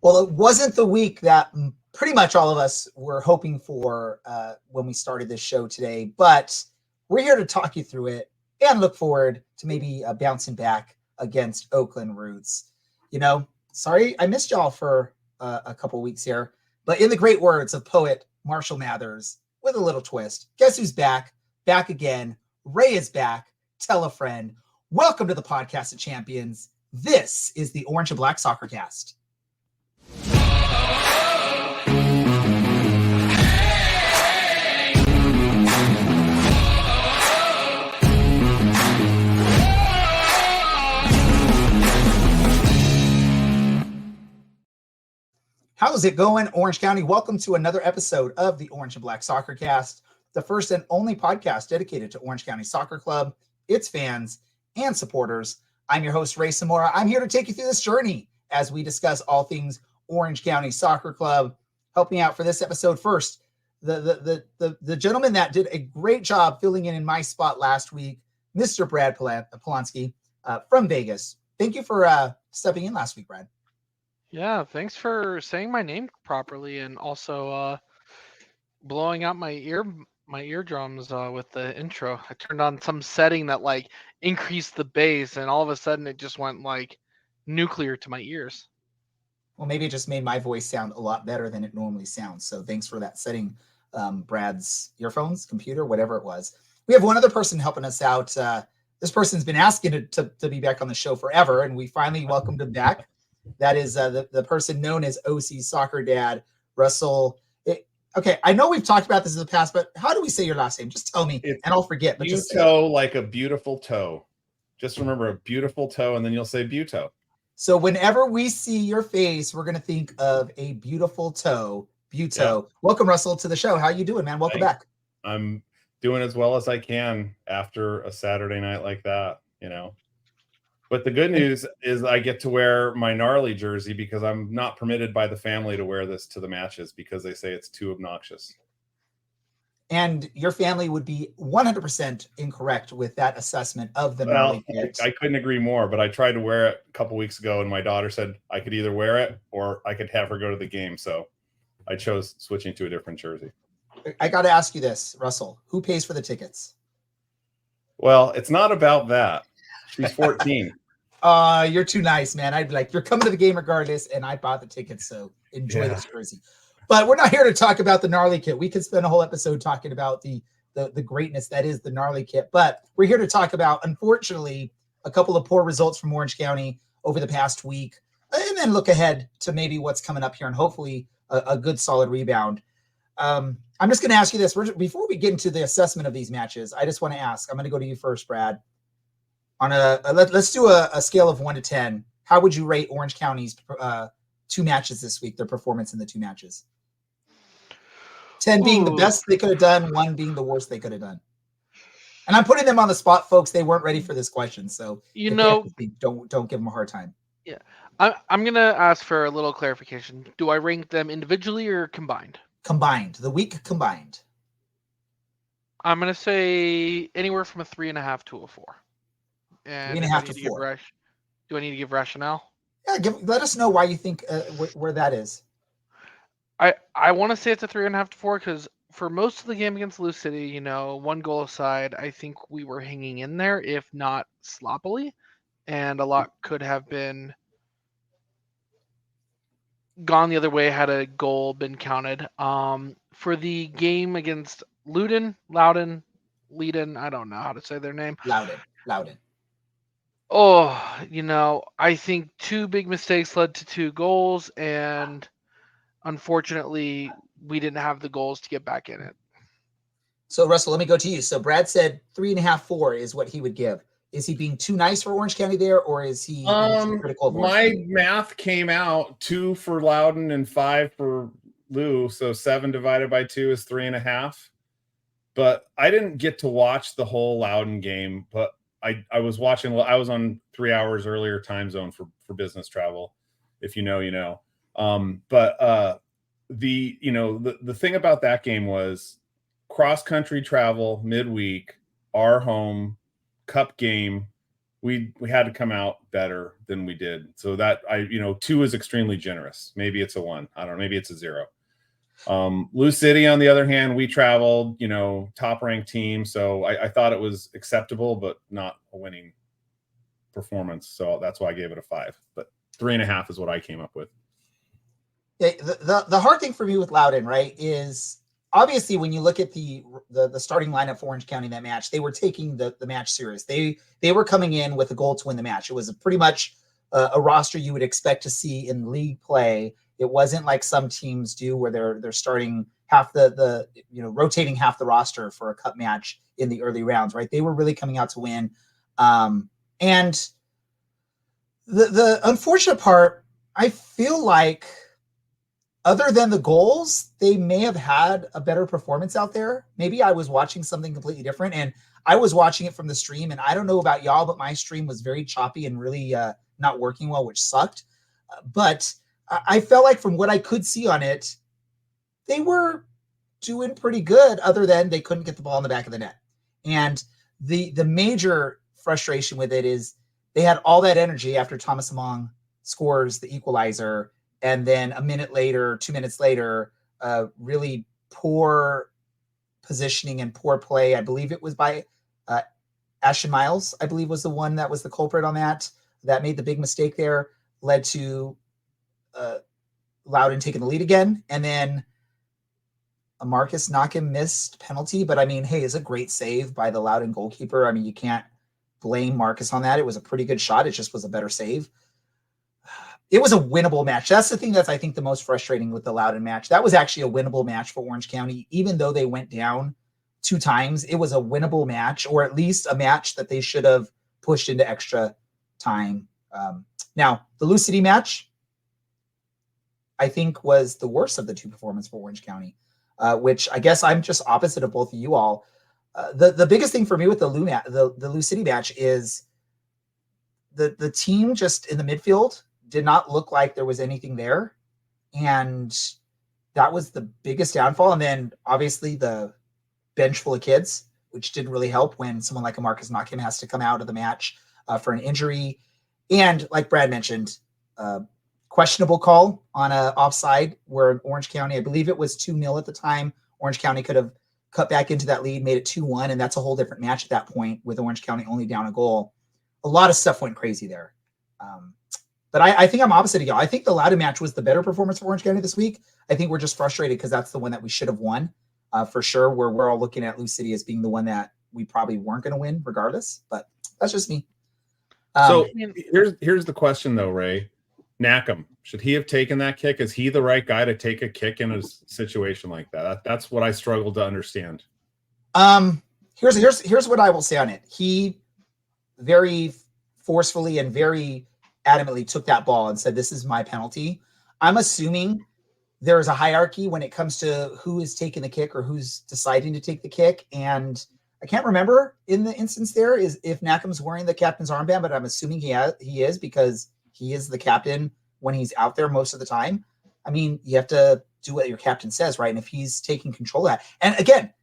Well, it wasn't the week that pretty much all of us were hoping for when we started this show today, but we're here to talk you through it and look forward to maybe bouncing back against Oakland Roots. Sorry I missed y'all for a couple weeks here, but in the great words of poet Marshall Mathers, with a little twist, guess who's back? Back again. Ray is back. Tell a friend. Welcome to the Podcast of Champions. This is the Orange and Black Soccer Cast. How's it going, Orange County? Welcome to another episode of the Orange and Black Soccer Cast, the first and only podcast dedicated to Orange County Soccer Club, its fans, and supporters. I'm your host, Ray Zamora. I'm here to take you through this journey as we discuss all things Orange County Soccer Club. Help me out for this episode first. The gentleman that did a great job filling in my spot last week, Mr. Brad Polanski from Vegas. Thank you for stepping in last week, Brad. Yeah, thanks for saying my name properly and also blowing out my eardrums with the intro. I turned on some setting that increased the bass, and all of a sudden it just went nuclear to my ears. Well, maybe it just made my voice sound a lot better than it normally sounds. So thanks for that setting, Brad's earphones, computer, whatever it was. We have one other person helping us out. This person's been asking to be back on the show forever, and we finally welcomed him back. That is the person known as OC Soccer Dad, Russell. Okay, I know we've talked about this in the past, but how do we say your last name? Just tell me, and I'll forget. But Buto, like a beautiful toe. Just remember a beautiful toe, and then you'll say Buto. So whenever we see your face, we're going to think of a beautiful toe, Buto. Yeah. Welcome, Russell, to the show. How you doing, man? Welcome back. I'm doing as well as I can after a Saturday night like that, But the good news is I get to wear my gnarly jersey because I'm not permitted by the family to wear this to the matches because they say it's too obnoxious. And your family would be 100% incorrect with that assessment of the gnarly kit. I couldn't agree more, but I tried to wear it a couple weeks ago, and my daughter said I could either wear it or I could have her go to the game. So I chose switching to a different jersey. I got to ask you this, Russell. Who pays for the tickets? Well, it's not about that. She's 14. You're too nice, man. I'd be like, you're coming to the game regardless, and I bought the tickets, so enjoy this jersey. But we're not here to talk about the gnarly kit. We could spend a whole episode talking about the greatness that is the gnarly kit. But we're here to talk about, unfortunately, a couple of poor results from Orange County over the past week, and then look ahead to maybe what's coming up here and hopefully a good solid rebound. I'm just going to ask you this. Before we get into the assessment of these matches, I just want to ask. I'm going to go to you first, Brad. Let's do a scale of 1 to 10. How would you rate Orange County's two matches this week, their performance in the two matches? 10 being the best they could have done, 1 being the worst they could have done. And I'm putting them on the spot, folks. They weren't ready for this question, so don't give them a hard time. Yeah, I'm gonna ask for a little clarification. Do I rank them individually or combined? Combined, the week combined. I'm gonna say anywhere from a 3.5 to a 4. And 3.5 to 4. Do I need to give rationale? Yeah, let us know why you think where that is. I want to say it's a 3.5 to 4 because for most of the game against Louisville City, 1 goal aside, I think we were hanging in there, if not sloppily, and a lot could have been gone the other way had a goal been counted. For the game against Loudoun, I don't know how to say their name. Loudoun. Oh, I think 2 big mistakes led to 2 goals, and unfortunately, we didn't have the goals to get back in it. So, Russell, let me go to you. So, Brad said 3.5, 4 is what he would give. Is he being too nice for Orange County there, or is he critical of Orange County? Math came out 2 for Loudoun and 5 for Lou, so 7 divided by 2 is 3.5. But I didn't get to watch the whole Loudoun game, but I was watching. I was on 3 hours earlier time zone for business travel. If you know, you know. But the thing about that game was cross country travel midweek, our home cup game, we had to come out better than we did. So that 2 is extremely generous. Maybe it's a 1. I don't know. Maybe it's a 0. Lou City, on the other hand, we traveled, top ranked team. So I thought it was acceptable, but not a winning performance. So that's why I gave it a 5, but 3.5 is what I came up with. Yeah, the hard thing for me with Loudoun, right, is obviously when you look at the starting lineup for Orange County in that match, they were taking the match serious. They were coming in with a goal to win the match. It was pretty much a roster you would expect to see in league play. It wasn't like some teams do where they're starting half the rotating half the roster for a cup match in the early rounds, right? They were really coming out to win. And the unfortunate part, I feel like, other than the goals, they may have had a better performance out there. Maybe I was watching something completely different, and I was watching it from the stream, and I don't know about y'all, but my stream was very choppy and really not working well, which sucked. But I felt like from what I could see on it, they were doing pretty good, other than they couldn't get the ball in the back of the net. And the major frustration with it is they had all that energy after Thomas Among scores the equalizer, and then a minute later, 2 minutes later, really poor positioning and poor play. I believe it was by Ashton Miles, I believe was the one that was the culprit on that made the big mistake there, led to Loudoun taking the lead again. And then a Marcus Knockham missed penalty, but I mean, hey, it's a great save by the Loudoun goalkeeper. I mean, you can't blame Marcus on that. It was a pretty good shot. It just was a better save. It was a winnable match. That's the thing that's, I think, the most frustrating with the Loudoun match. That was actually a winnable match for Orange County. Even though they went down 2 times, it was a winnable match, or at least a match that they should have pushed into extra time. Now, the Lou City match, I think, was the worst of the 2 performances for Orange County, which I guess I'm just opposite of both of you all. The biggest thing for me with the Lou City match is the team just in the midfield did not look like there was anything there. And that was the biggest downfall. And then obviously the bench full of kids, which didn't really help when someone like a Marcus Knockham has to come out of the match for an injury. And like Brad mentioned, questionable call on a offside where Orange County, I believe it was 2-0 at the time. Orange County could have cut back into that lead, made it 2-1. And that's a whole different match at that point with Orange County only down a goal. A lot of stuff went crazy there. But I think I'm opposite of y'all. I think the Loudoun match was the better performance for Orange County this week. I think we're just frustrated because that's the one that we should have won for sure. Where we're all looking at Lou City as being the one that we probably weren't going to win regardless. But that's just me. So here's the question though, Ray. Knockham, should he have taken that kick? Is he the right guy to take a kick in a situation like that? That's what I struggled to understand. Here's what I will say on it. He very forcefully and very adamantly took that ball and said, "This is my penalty." I'm assuming there is a hierarchy when it comes to who is taking the kick or who's deciding to take the kick. And I can't remember in the instance there is if Knockham's wearing the captain's armband, but I'm assuming he is because he is the captain when he's out there most of the time. I mean, you have to do what your captain says, right? And if he's taking control of that, and again,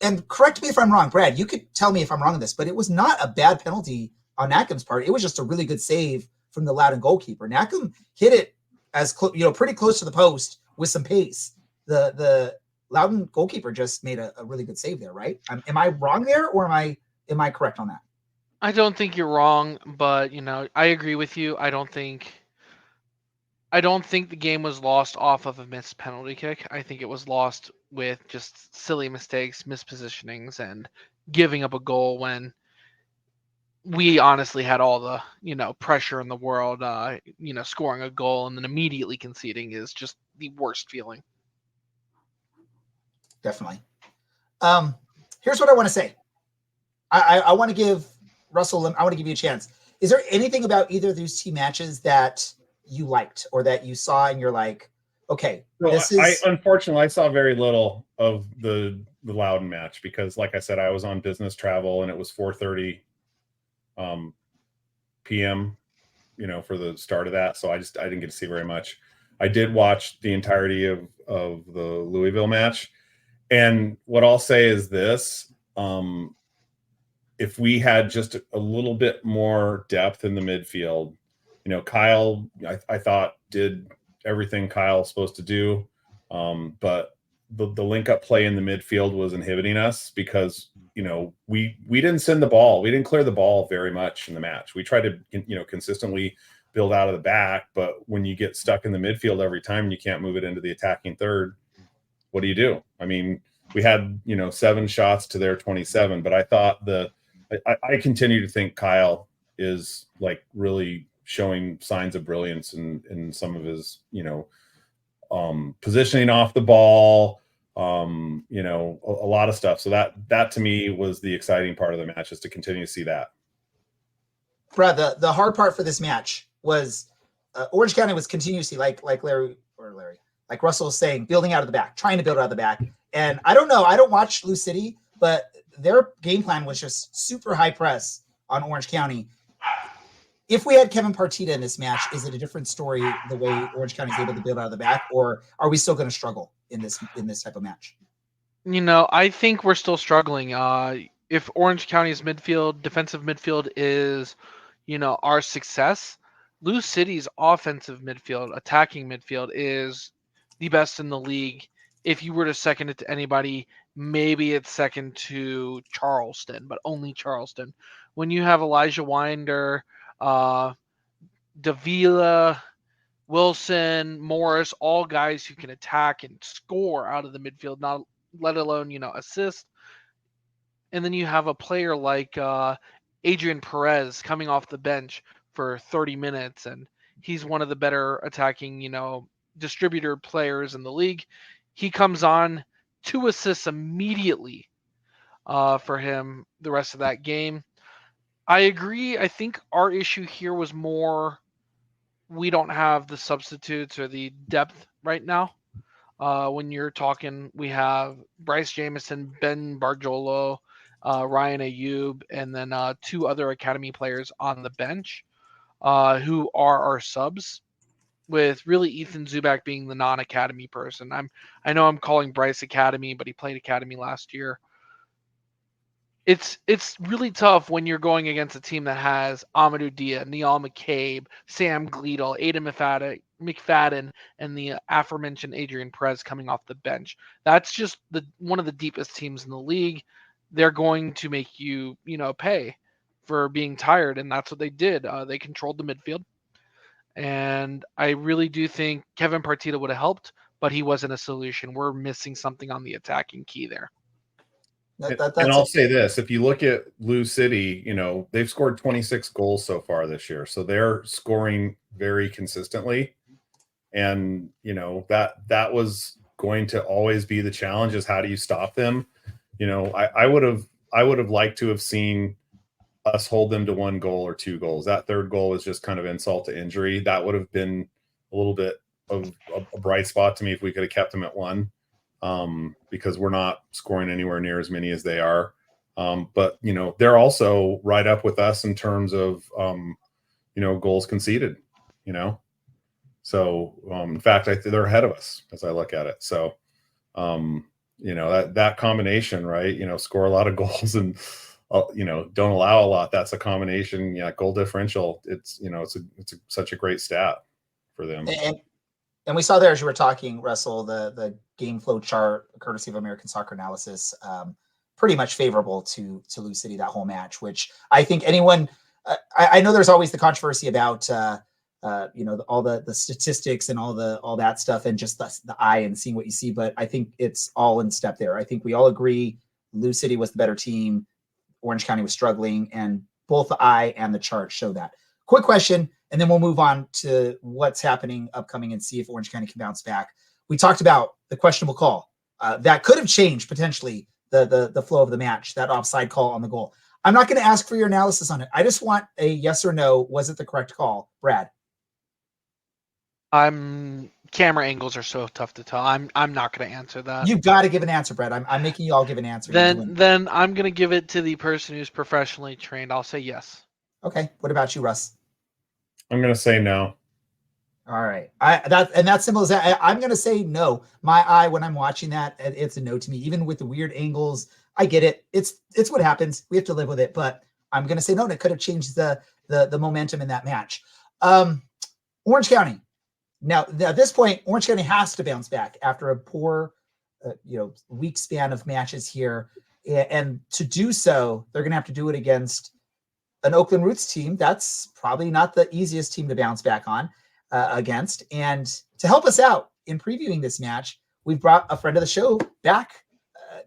and correct me if I'm wrong, Brad, you could tell me if I'm wrong on this, but it was not a bad penalty on Knockham's part. It was just a really good save from the Loudoun goalkeeper. Knockham hit it as pretty close to the post with some pace. The Loudoun goalkeeper just made a really good save there, right? Am I wrong there, or am I correct on that? I don't think you're wrong, but I agree with you. I don't think the game was lost off of a missed penalty kick. I think it was lost with just silly mistakes, mispositionings, and giving up a goal when we honestly had all the, pressure in the world. Scoring a goal and then immediately conceding is just the worst feeling. Definitely. Here's what I want to say. I want to give Russell, I want to give you a chance. Is there anything about either of these two matches that you liked or that you saw and you're like, okay, unfortunately, I saw very little of the Loudoun match because, like I said, I was on business travel and it was 4:30 p.m. For the start of that, so I didn't get to see very much. I did watch the entirety of the Louisville match, and what I'll say is this: if we had just a little bit more depth in the midfield, Kyle, I thought did everything Kyle's supposed to do. But the link up play in the midfield was inhibiting us because, we didn't send the ball. We didn't clear the ball very much in the match. We tried to, consistently build out of the back, but when you get stuck in the midfield every time and you can't move it into the attacking third, what do? I mean, we had, 7 shots to their 27, but I thought I continue to think Kyle is like really showing signs of brilliance in some of his, positioning off the ball, a lot of stuff. So that to me was the exciting part of the match, is to continue to see that. Brad, the hard part for this match was Orange County was continuously like Russell was saying, building out of the back, trying to build out of the back. And I don't know, I don't watch Lou City, but their game plan was just super high press on Orange County. If we had Kevin Partita in this match, is it a different story the way Orange County is able to build out of the back, or are we still going to struggle in this type of match? I think we're still struggling. If Orange County's defensive midfield is, our success, Lou City's offensive midfield, attacking midfield is the best in the league. If you were to second it to anybody, maybe it's second to Charleston, but only Charleston. When you have Elijah Winder, Davila, Wilson, Morris, all guys who can attack and score out of the midfield, not let alone, assist. And then you have a player like Adrian Perez coming off the bench for 30 minutes, and he's one of the better attacking, distributor players in the league. He comes on, 2 assists immediately for him the rest of that game. I agree. I think our issue here was more we don't have the substitutes or the depth right now. When you're talking, we have Bryce Jamison, Ben Barjolo, Ryan Ayub, and then 2 other academy players on the bench who are our subs, with really Ethan Zubak being the non-academy person. I know I'm calling Bryce academy, but he played academy last year. It's really tough when you're going against a team that has Amadou Dia, Neal McCabe, Sam Gleedle, Aiden McFadden, and the aforementioned Adrian Perez coming off the bench. That's just one of the deepest teams in the league. They're going to make you, pay for being tired, and that's what they did. They controlled the midfield, and I really do think Kevin Partita would have helped, but he wasn't a solution. We're missing something on the attacking key there. And I'll say this, if you look at Lou City, they've scored 26 goals so far this year. So they're scoring very consistently. And, that was going to always be the challenge, is how do you stop them? I would have liked to have seen us hold them to 1 goal or 2 goals. That 3rd goal was just kind of insult to injury. That would have been a little bit of a bright spot to me if we could have kept them at 1. Because we're not scoring anywhere near as many as they are. But, they're also right up with us in terms of, goals conceded, So, in fact, they're ahead of us as I look at it. So, that combination, right, score a lot of goals and, don't allow a lot. That's a combination, goal differential. It's such a great stat for them. And we saw there, as you were talking, Russell, the game flow chart, courtesy of American Soccer Analysis, pretty much favorable to Lou City that whole match, which I think anyone I know there's always the controversy about all the statistics and all that stuff and just the eye and seeing what you see, but I think it's all in step there. I think we all agree Lou City was the better team. Orange County was struggling, and both the eye and the chart show that. Quick question, and then we'll move on to what's happening upcoming and see if Orange County can bounce back. We talked about the questionable call that could have changed potentially the flow of the match, that offside call on the goal. I'm not going to ask for your analysis on it. I just want a yes or no. Was it the correct call, Brad? Camera angles are so tough to tell. I'm not going to answer that. You've got to give an answer, Brad. I'm making you all give an answer. Then I'm going to give it to the person who's professionally trained. I'll say yes. Okay. What about you, Russ? I'm going to say no. All right. That's simple as that. I'm going to say no. My eye, when I'm watching that, it's a no to me. Even with the weird angles, I get it. It's what happens. We have to live with it. But I'm going to say no, and it could have changed the momentum in that match. Orange County. Now, at this point, Orange County has to bounce back after a poor, week span of matches here. And to do so, they're going to have to do it against an Oakland Roots team. That's probably not the easiest team to bounce back on against. And to help us out in previewing this match, we've brought a friend of the show back,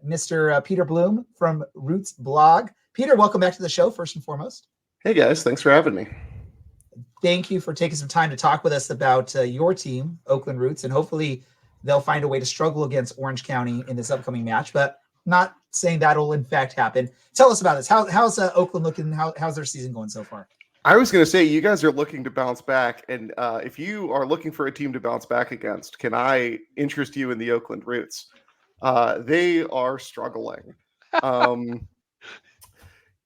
Mr. Peter Bloom from RootsBlog. Peter, welcome back to the show, first and foremost. Hey, guys. Thanks for having me. Thank you for taking some time to talk with us about your team, Oakland Roots, and hopefully they'll find a way to struggle against Orange County in this upcoming match, but not saying that'll in fact happen. Tell us about this. How's Oakland looking? How's their season going so far? I was going to say, you guys are looking to bounce back, and if you are looking for a team to bounce back against, can I interest you in the Oakland Roots? They are struggling.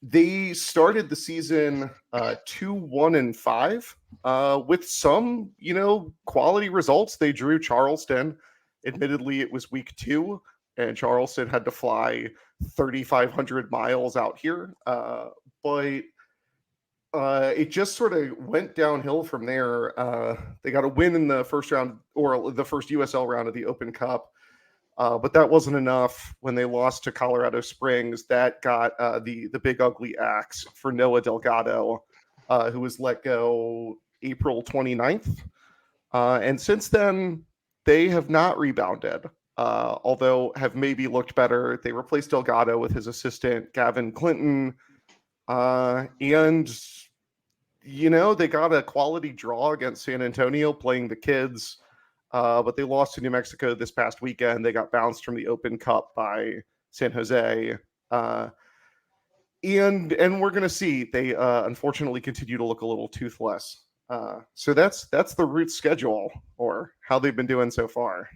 They started the season 2-1-5 with some, quality results. They drew Charleston. Admittedly, it was week 2, and Charleston had to fly 3,500 miles out here. But it just sort of went downhill from there. They got a win in the first round, or the first USL round of the Open Cup. But that wasn't enough. When they lost to Colorado Springs, that got the big ugly axe for Noah Delgado, who was let go April 29th. And since then, they have not rebounded, although have maybe looked better. They replaced Delgado with his assistant, Gavin Clinton. And, they got a quality draw against San Antonio playing the kids. But they lost to New Mexico this past weekend. They got bounced from the Open Cup by San Jose. And we're going to see. They unfortunately continue to look a little toothless. So that's the Roots schedule, or how they've been doing so far.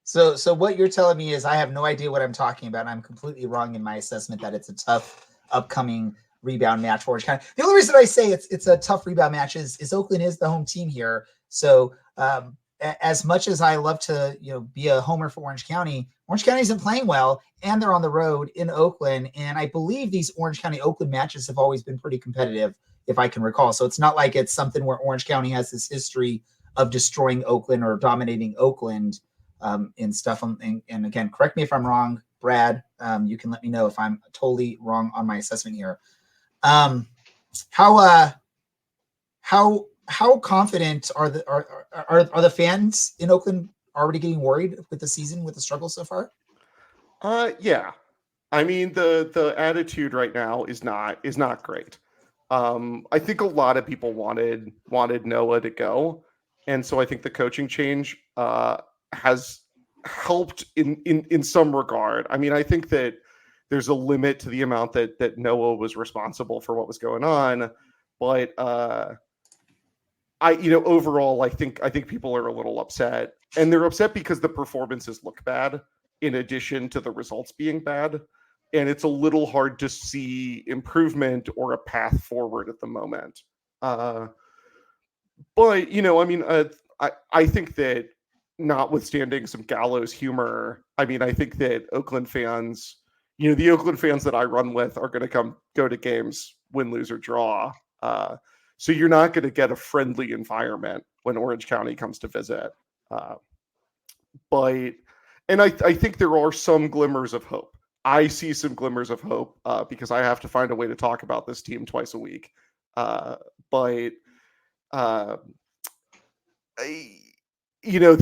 So what you're telling me is I have no idea what I'm talking about. I'm completely wrong in my assessment that it's a tough upcoming rebound match for Orange County. The only reason I say it's a tough rebound match is Oakland is the home team here. So as much as I love to, be a homer for Orange County isn't playing well, and they're on the road in Oakland. And I believe these Orange County Oakland matches have always been pretty competitive, if I can recall. So it's not like it's something where Orange County has this history of destroying Oakland or dominating Oakland in stuff. And again, correct me if I'm wrong, Brad. You can let me know if I'm totally wrong on my assessment here. How confident are the fans in Oakland already getting worried with the season, with the struggle so far? Yeah. I mean, the attitude right now is not great. I think a lot of people wanted Noah to go, and so I think the coaching change has helped in some regard. I mean, I think that there's a limit to the amount that Noah was responsible for what was going on, but overall, I think people are a little upset, and they're upset because the performances look bad in addition to the results being bad. And it's a little hard to see improvement or a path forward at the moment. But, I think that notwithstanding some gallows humor, I think that Oakland fans, the Oakland fans that I run with are going to go to games, win, lose, or draw. So you're not going to get a friendly environment when Orange County comes to visit. But I think there are some glimmers of hope. I see some glimmers of hope because I have to find a way to talk about this team twice a week. The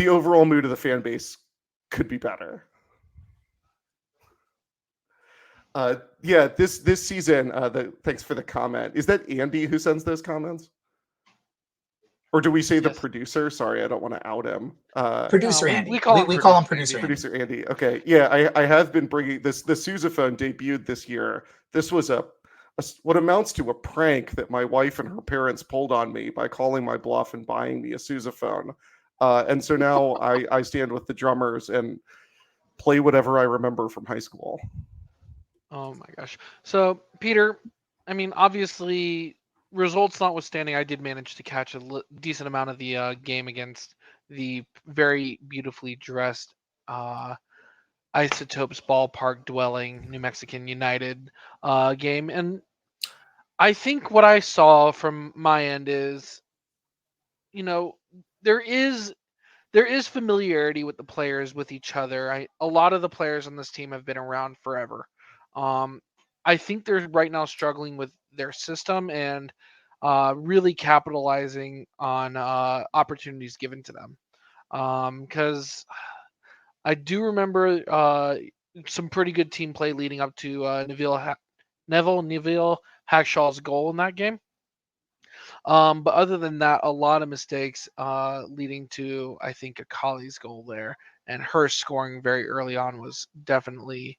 overall mood of the fan base could be better. This season, thanks for the comment. Is that Andy who sends those comments? Or do we say the producer? Sorry, I don't want to out him. Producer Andy. We call him Producer Andy. Producer Andy. Okay. Yeah, I have been bringing this. The Sousaphone debuted this year. This was what amounts to a prank that my wife and her parents pulled on me by calling my bluff and buying me a Sousaphone. And so now I stand with the drummers and play whatever I remember from high school. Oh my gosh. So, Peter, obviously, results notwithstanding, I did manage to catch a decent amount of the game against the very beautifully dressed. I Isotopes ballpark dwelling New Mexican United game. And I think what I saw from my end is, there is familiarity with the players with each other. A lot of the players on this team have been around forever. I think they're right now struggling with their system and really capitalizing on opportunities given to them. Because I do remember some pretty good team play leading up to Neville Hackshaw's goal in that game. But other than that, a lot of mistakes leading to, I think, Akali's goal there, and her scoring very early on was definitely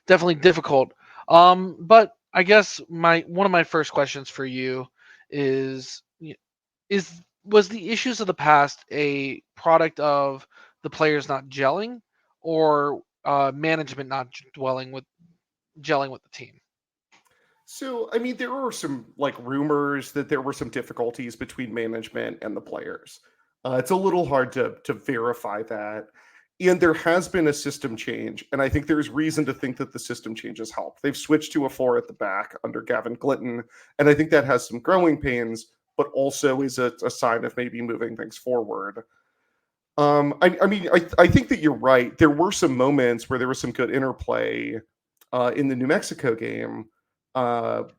difficult. But I guess one of my first questions for you is was the issues of the past a product of the players not gelling, or management not gelling with the team? So, I mean, there are some rumors that there were some difficulties between management and the players. It's a little hard to verify that. And there has been a system change, and I think there's reason to think that the system change has helped. They've switched to a 4 at the back under Gavin Glitton, and I think that has some growing pains, but also is a sign of maybe moving things forward. I think that you're right. There were some moments where there was some good interplay in the New Mexico game, but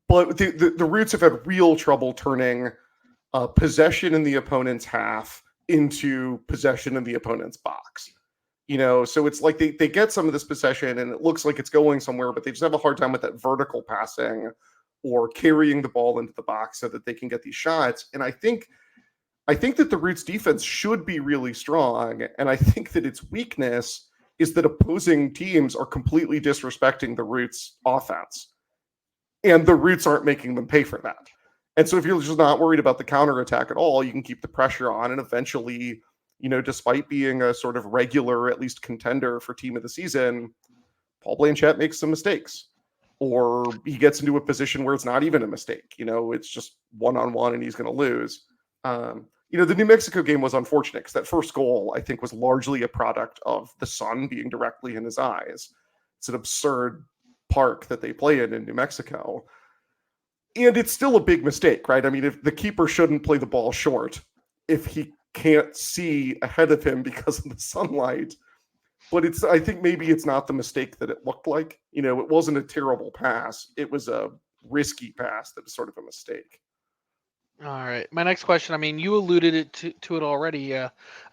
the Roots have had real trouble turning possession in the opponent's half into possession in the opponent's box. So it's like they get some of this possession and it looks like it's going somewhere, but they just have a hard time with that vertical passing or carrying the ball into the box so that they can get these shots. And I think that the Roots defense should be really strong. And I think that its weakness is that opposing teams are completely disrespecting the Roots offense. And the Roots aren't making them pay for that. And so if you're just not worried about the counterattack at all, you can keep the pressure on, and eventually, despite being a sort of regular, at least contender for team of the season, Paul Blanchette makes some mistakes, or he gets into a position where it's not even a mistake. It's just one-on-one and he's going to lose. The New Mexico game was unfortunate because that first goal, I think, was largely a product of the sun being directly in his eyes. It's an absurd park that they play in New Mexico. And it's still a big mistake, right? I mean, if the keeper shouldn't play the ball short if he can't see ahead of him because of the sunlight. But I think maybe it's not the mistake that it looked like. It wasn't a terrible pass. It was a risky pass that was sort of a mistake. All right. My next question, I mean, you alluded to it already. A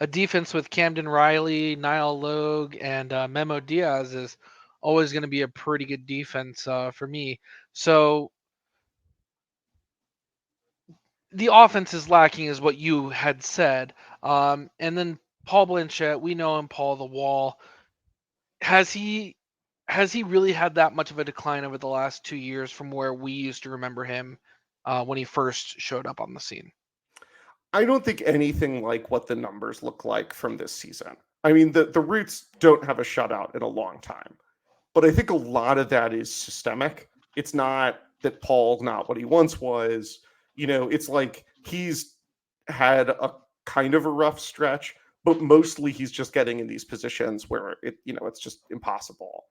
defense with Camden Riley, Niall Logue, and Memo Diaz is always going to be a pretty good defense for me. So the offense is lacking, is what you had said. And then Paul Blanchette, we know him, Paul the Wall. Has he really had that much of a decline over the last 2 years from where we used to remember him when he first showed up on the scene? I don't think anything like what the numbers look like from this season. I mean, the Roots don't have a shutout in a long time, but I think a lot of that is systemic. It's not that Paul's not what he once was. It's like he's had a kind of a rough stretch, but mostly he's just getting in these positions where it's just impossible.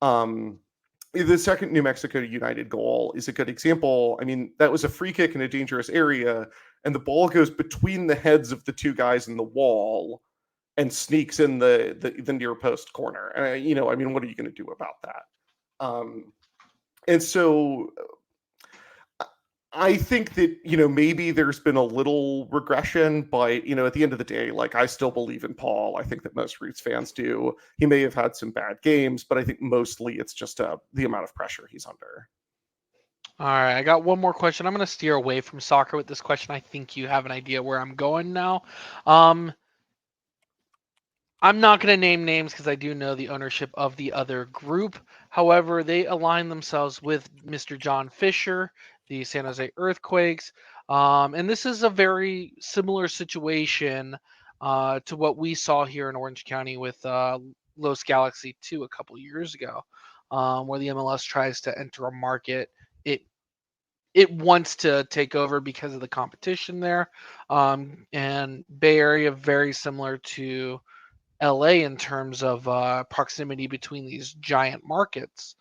The second New Mexico United goal is a good example. I mean, that was a free kick in a dangerous area, and the ball goes between the heads of the two guys in the wall and sneaks in the near post corner. And what are you going to do about that? And so I think that, maybe there's been a little regression, but, at the end of the day, I still believe in Paul. I think that most Roots fans do. He may have had some bad games, but I think mostly it's just the amount of pressure he's under. All right. I got one more question. I'm going to steer away from soccer with this question. I think you have an idea where I'm going now. I'm not going to name names because I do know the ownership of the other group. However, they align themselves with Mr. John Fisher, the San Jose Earthquakes. And this is a very similar situation to what we saw here in Orange County with Los Galaxy 2 a couple years ago, where the MLS tries to enter a market. It wants to take over because of the competition there. And Bay Area, very similar to LA in terms of proximity between these giant markets.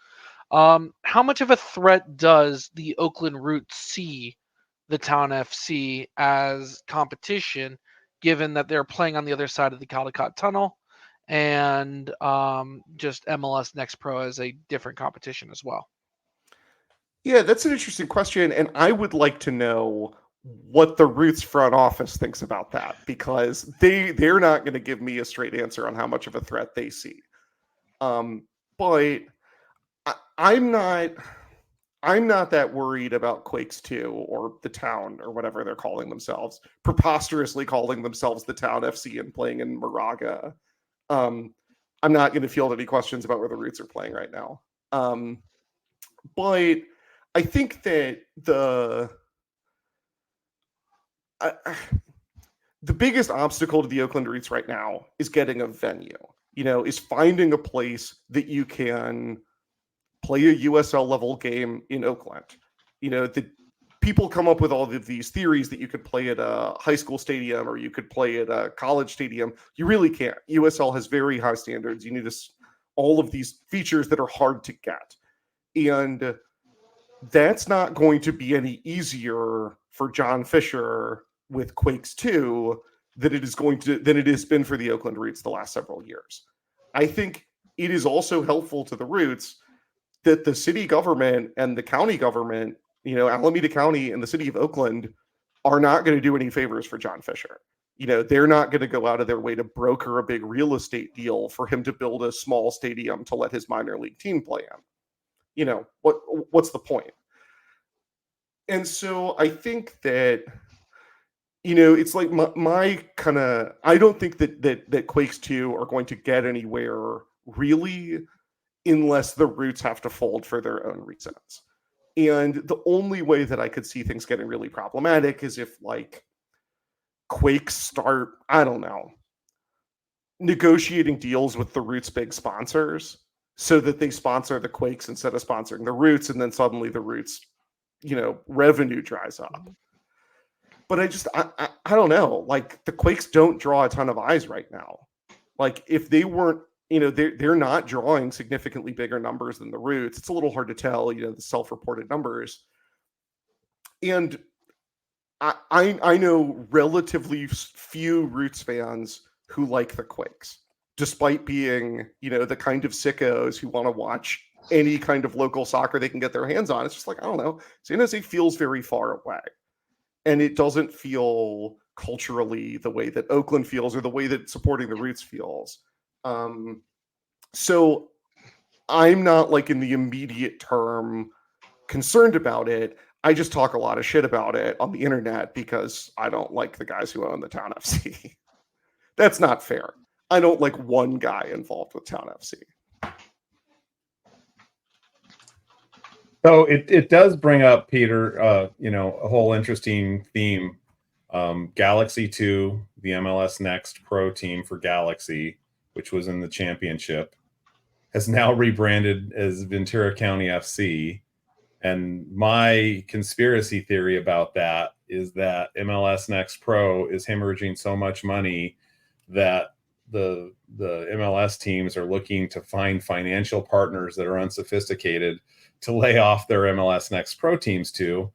How much of a threat does the Oakland Roots see the Town FC as competition, given that they're playing on the other side of the Caldecott Tunnel, and just MLS Next Pro as a different competition as well? Yeah, that's an interesting question, and I would like to know what the Roots front office thinks about that, because they're not going to give me a straight answer on how much of a threat they see. But I'm not that worried about Quakes 2 or the Town or whatever they're calling themselves, preposterously calling themselves the Town FC and playing in Moraga. I'm not going to field any questions about where the Roots are playing right now. But I think that the biggest obstacle to the Oakland Roots right now is getting a venue, is finding a place that you can play a USL level game in Oakland. The people come up with all of these theories that you could play at a high school stadium or you could play at a college stadium. You really can't. USL has very high standards. You need all of these features that are hard to get. And that's not going to be any easier for John Fisher with Quakes 2 than it has been for the Oakland Roots the last several years. I think it is also helpful to the Roots that the city government and the county government, Alameda County and the city of Oakland, are not going to do any favors for John Fisher. They're not going to go out of their way to broker a big real estate deal for him to build a small stadium to let his minor league team play in. What's the point? And so I think that, it's like my kind of, I don't think that Quakes 2 are going to get anywhere really unless the Roots have to fold for their own reasons. And the only way that I could see things getting really problematic is if Quakes start, I don't know, negotiating deals with the Roots' big sponsors so that they sponsor the Quakes instead of sponsoring the Roots, and then suddenly the Roots, revenue dries up. But I don't know. The Quakes don't draw a ton of eyes right now. If they weren't, they're not drawing significantly bigger numbers than the Roots. It's a little hard to tell, the self-reported numbers. And I know relatively few Roots fans who like the Quakes, despite being, the kind of sickos who want to watch any kind of local soccer they can get their hands on. It's just I don't know. San Jose feels very far away. And it doesn't feel culturally the way that Oakland feels or the way that supporting the Roots feels. So I'm not in the immediate term concerned about it. I just talk a lot of shit about it on the internet because I don't like the guys who own the Town FC. That's not fair. I don't like one guy involved with Town FC. So it does bring up, Peter, a whole interesting theme. Galaxy 2, the MLS Next Pro team for Galaxy, which was in the championship, has now rebranded as Ventura County FC. And my conspiracy theory about that is that MLS Next Pro is hemorrhaging so much money that the MLS teams are looking to find financial partners that are unsophisticated to lay off their MLS Next Pro teams to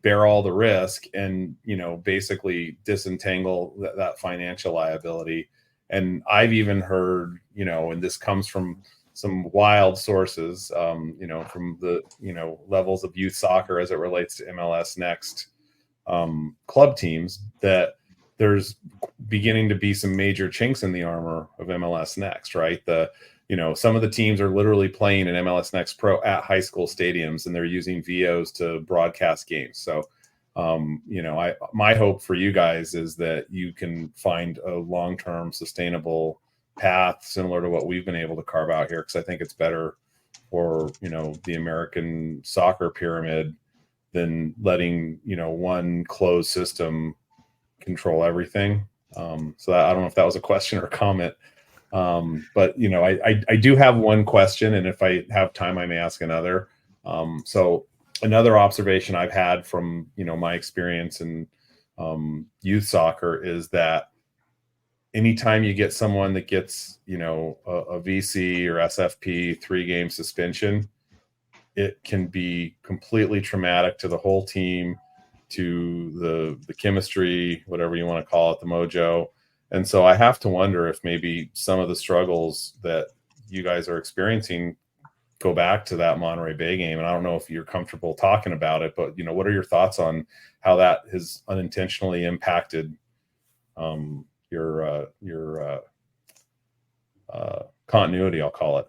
bear all the risk and, basically disentangle that financial liability. And I've even heard, and this comes from some wild sources, from the, levels of youth soccer as it relates to MLS Next club teams, that there's beginning to be some major chinks in the armor of MLS Next, right? Some of the teams are literally playing in MLS Next Pro at high school stadiums, and they're using VOs to broadcast games. So, my hope for you guys is that you can find a long-term sustainable path similar to what we've been able to carve out here, because I think it's better for, the American soccer pyramid than letting, one closed system control everything. So I don't know if that was a question or a comment. But I do have one question, and if I have time, I may ask another. So another observation I've had from my experience in youth soccer is that anytime you get someone that gets, you know, a VC or SFP 3-game suspension, it can be completely traumatic to the whole team, to the chemistry, whatever you want to call it, the mojo. And so I have to wonder if maybe some of the struggles that you guys are experiencing go back to that Monterey Bay game. And I don't know if you're comfortable talking about it, but, you know, what are your thoughts on how that has unintentionally impacted your continuity, I'll call it?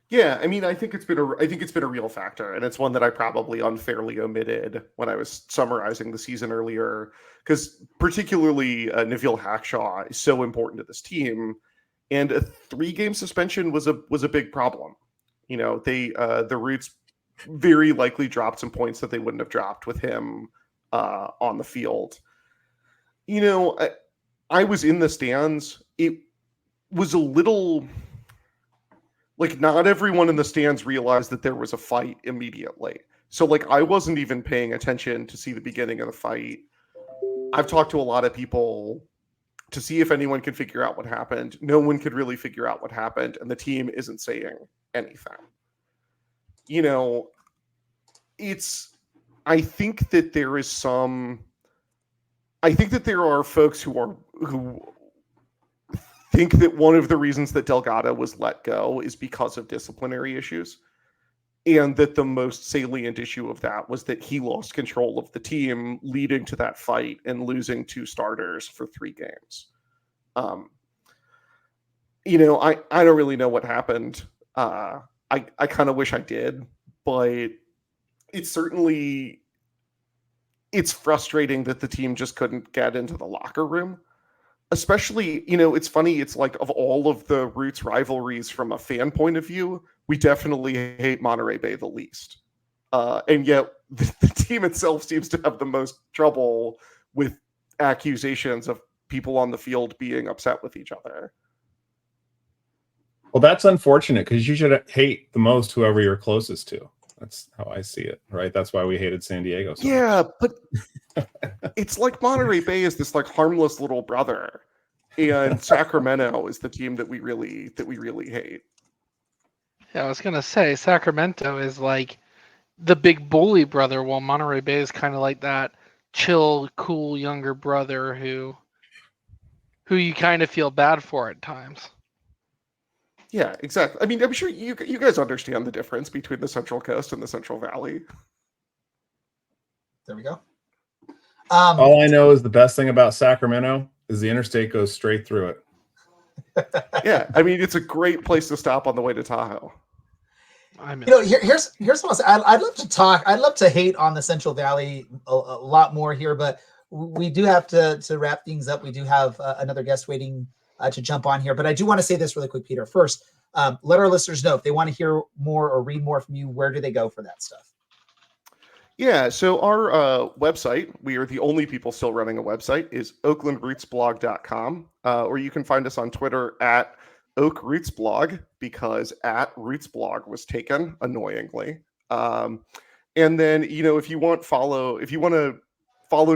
Yeah, I mean, I think it's been a real factor, and it's one that I probably unfairly omitted when I was summarizing the season earlier, because particularly Nabil Hackshaw is so important to this team, and a 3-game suspension was a big problem. You know, the Roots very likely dropped some points that they wouldn't have dropped with him on the field. You know, I was in the stands. It was a little like not everyone in the stands realized that there was a fight immediately. So like I wasn't even paying attention to see the beginning of the fight. I've talked to a lot of people to see if anyone could figure out what happened. No one could really figure out what happened, and the team isn't saying anything. You know, I think that there are folks who think that one of the reasons that Delgado was let go is because of disciplinary issues, and that the most salient issue of that was that he lost control of the team, leading to that fight and losing 2 starters for 3 games. You know, I don't really know what happened. I kind of wish I did, but it's frustrating that the team just couldn't get into the locker room. Especially, you know, it's funny. It's like of all of the Roots rivalries from a fan point of view, we definitely hate Monterey Bay the least. And yet the team itself seems to have the most trouble with accusations of people on the field being upset with each other. Well, that's unfortunate, because you should hate the most whoever you're closest to. That's how I see it, right? That's why we hated San Diego so much. But it's like Monterey Bay is this like harmless little brother, and Sacramento is the team that we really hate. Yeah, I was gonna say Sacramento is like the big bully brother, while Monterey Bay is kind of like that chill, cool younger brother who you kind of feel bad for at times. Yeah, exactly. I mean, I'm sure you guys understand the difference between the Central Coast and the Central Valley. There we go. All I know is the best thing about Sacramento is the interstate goes straight through it. Yeah, I mean, it's a great place to stop on the way to Tahoe. You know, here's what I'd love to talk. I'd love to hate on the Central Valley a lot more here, but we do have to wrap things up. We do have another guest waiting to jump on here, but I do want to say this really quick, Peter. First, let our listeners know if they want to hear more or read more from you. Where do they go for that stuff? Yeah, so our website, we are the only people still running a website, is oaklandrootsblog.com, or you can find us on Twitter at OakRootsBlog, because at RootsBlog was taken, annoyingly. And then, you know, if you want to follow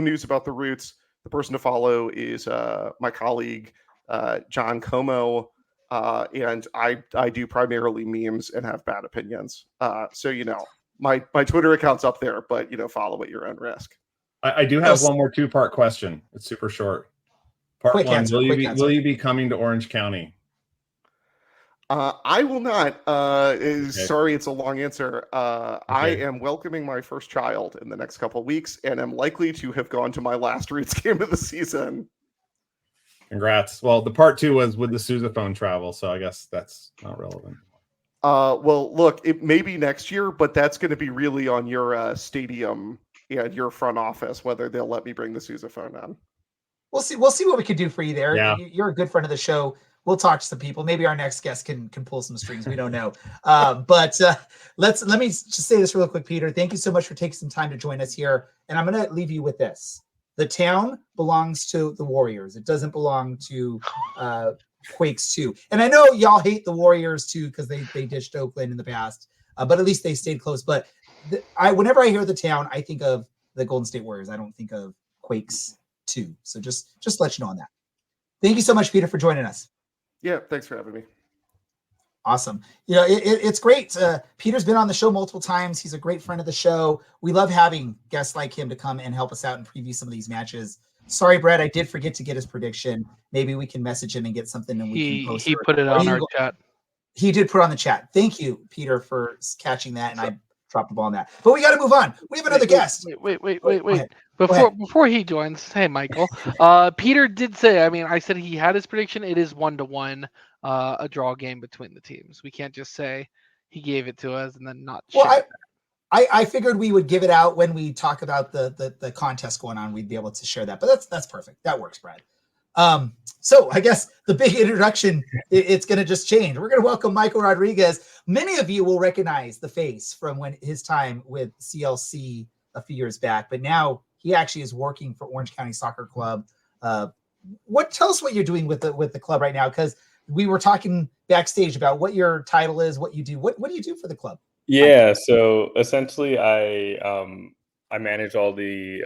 news about the Roots, the person to follow is my colleague, John Como, and I do primarily memes and have bad opinions. So, you know, my Twitter account's up there, but, you know, follow at your own risk. I do have one more 2-part question. It's super short. Part quick 1, answer, will you be coming to Orange County? I will not. Okay. Sorry, it's a long answer. Okay. I am welcoming my first child in the next couple of weeks, and am likely to have gone to my last Roots game of the season. Congrats. Well, the part 2 was with the Sousaphone travel, so I guess that's not relevant. Well, look, it may be next year, but that's going to be really on your stadium and your front office, whether they'll let me bring the Sousaphone on. We'll see what we can do for you there. Yeah. You're a good friend of the show. We'll talk to some people. Maybe our next guest can pull some strings. We don't know. But let me just say this real quick, Peter. Thank you so much for taking some time to join us here. And I'm going to leave you with this. The town belongs to the Warriors. It doesn't belong to Quakes too. And I know y'all hate the Warriors too, because they ditched Oakland in the past, but at least they stayed close. But whenever I hear the town, I think of the Golden State Warriors. I don't think of Quakes too. So just let you know on that. Thank you so much, Peter, for joining us. Yeah, thanks for having me. Awesome. It's great. Peter's been on the show multiple times. He's a great friend of the show. We love having guests like him to come and help us out and preview some of these matches. Sorry, Brett, I did forget to get his prediction. Maybe we can message him and get something and we can post he put it on our chat. He did put it on the chat. Thank you, Peter, for catching that. And I dropped the ball on that. But we got to move on. We have another guest. Wait. Before he joins, hey, Michael. Peter did say, I said he had his prediction. It is 1-1, a draw game between the teams. We can't just say he gave it to us and then not share it. I figured we would give it out when we talk about the contest going on. We'd be able to share that, but that's perfect. That works, Brad. So I guess the big introduction, it's going to just change. We're going to welcome Michael Rodriguez. Many of you will recognize the face from his time with CLC a few years back, but now he actually is working for Orange County Soccer Club. Tell us what you're doing with the club right now, because we were talking backstage about what your title is, what you do. What do you do for the club? Yeah, so essentially I manage all the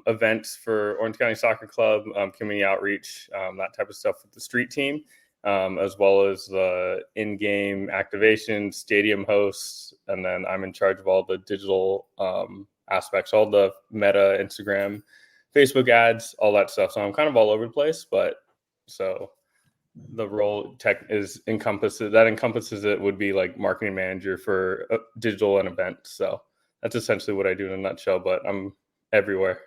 events for Orange County Soccer Club, community outreach, that type of stuff with the street team, as well as the in-game activation, stadium hosts, and then I'm in charge of all the digital aspects, all the Meta, Instagram, Facebook ads, all that stuff. So I'm kind of all over the place, but so the role encompasses it would be like marketing manager for digital and events. So that's essentially what I do in a nutshell, but I'm everywhere.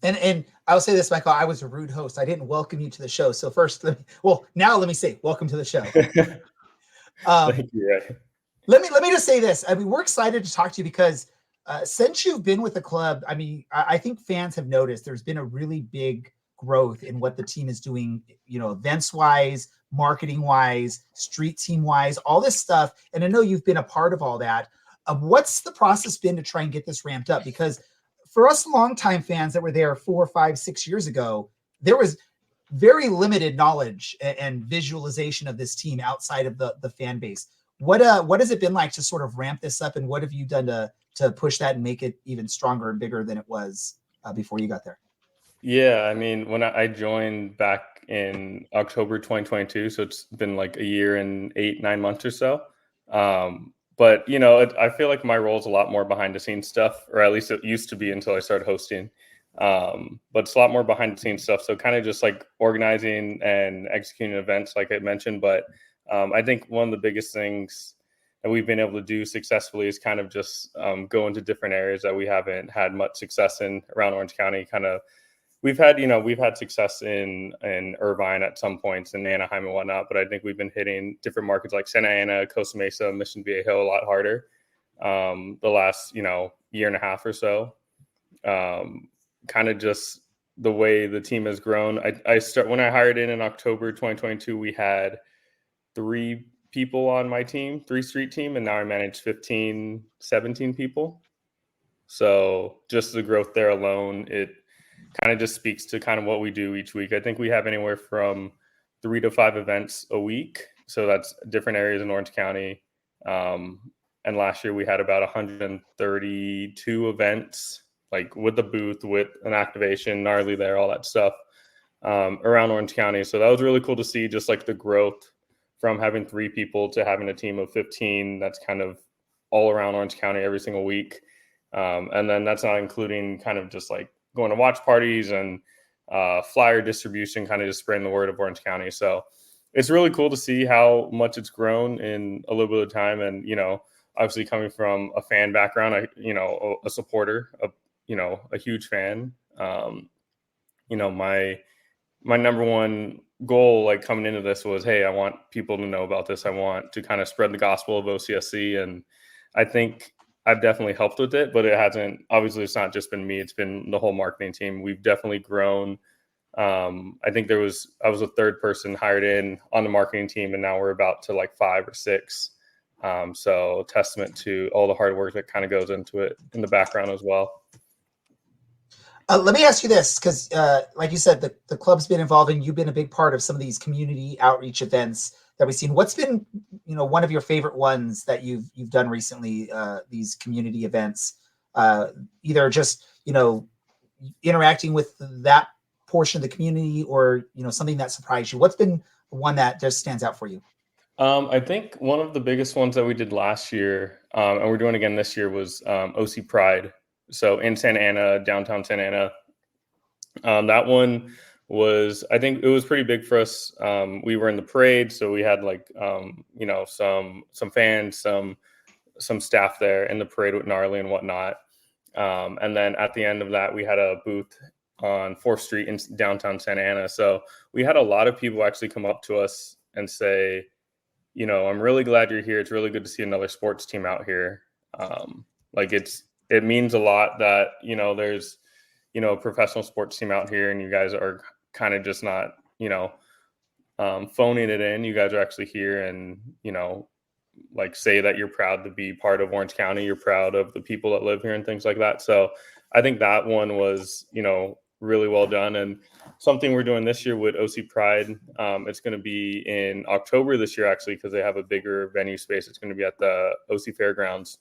And I'll say this, Michael, I was a rude host. I didn't welcome you to the show. So first, now let me say welcome to the show. Thank you. Ray. Let me just say this. We're excited to talk to you because since you've been with the club, I think fans have noticed there's been a really big growth in what the team is doing, events wise, marketing wise, street team wise, all this stuff. And I know you've been a part of all that. What's the process been to try and get this ramped up? Because for us longtime fans that were there 4, 5, 6 years ago, there was very limited knowledge and visualization of this team outside of the fan base. What has it been like to sort of ramp this up, and what have you done to push that and make it even stronger and bigger than it was before you got there? Yeah, when I joined back in October 2022, so it's been like a year and 8-9 months or so. But I feel like my role is a lot more behind the scenes stuff, or at least it used to be until I started hosting. But it's a lot more behind the scenes stuff. So kind of just like organizing and executing events, like I mentioned. But I think one of the biggest things that we've been able to do successfully is kind of just go into different areas that we haven't had much success in around Orange County. We've had success in Irvine at some points, in Anaheim and whatnot, but I think we've been hitting different markets like Santa Ana, Costa Mesa, Mission Viejo a lot harder the last year and a half or so. Kind of just the way the team has grown. When I hired in October 2022, we had 3 people on my team, 3 street team, and now I manage 15, 17 people. So just the growth there alone, it kind of just speaks to kind of what we do each week. I think we have anywhere from 3 to 5 events a week. So that's different areas in Orange County. And last year we had about 132 events, like with the booth, with an activation, gnarly there, all that stuff around Orange County. So that was really cool to see, just like the growth from having 3 people to having a team of 15. That's kind of all around Orange County every single week. And then that's not including kind of just like going to watch parties and flyer distribution, kind of just spreading the word of Orange County. So it's really cool to see how much it's grown in a little bit of time. And, obviously coming from a fan background, a supporter, a huge fan. My number one goal, like coming into this, was, hey, I want people to know about this. I want to kind of spread the gospel of OCSC. And I think I've definitely helped with it, but it hasn't, obviously it's not just been me, it's been the whole marketing team. We've definitely grown. I think I was a 3rd person hired in on the marketing team, and now we're about to like 5 or 6. So testament to all the hard work that kind of goes into it in the background as well. Let me ask you this, because like you said, the club's been involved and you've been a big part of some of these community outreach events that we've seen. What's been, one of your favorite ones that you've done recently, these community events, either just, interacting with that portion of the community, or something that surprised you? What's been one that just stands out for you? I think one of the biggest ones that we did last year, and we're doing again this year, was OC Pride. So in Santa Ana, downtown Santa Ana. That one was, I think it was pretty big for us. We were in the parade, so we had some fans, some staff there in the parade with Gnarly and whatnot. And then at the end of that, we had a booth on 4th Street in downtown Santa Ana. So we had a lot of people actually come up to us and say, I'm really glad you're here. It's really good to see another sports team out here. It means a lot that, there's, a professional sports team out here, and you guys are kind of just not, phoning it in. You guys are actually here and, say that you're proud to be part of Orange County. You're proud of the people that live here and things like that. So I think that one was, really well done, and something we're doing this year with OC Pride. It's going to be in October this year, actually, because they have a bigger venue space. It's going to be at the OC Fairgrounds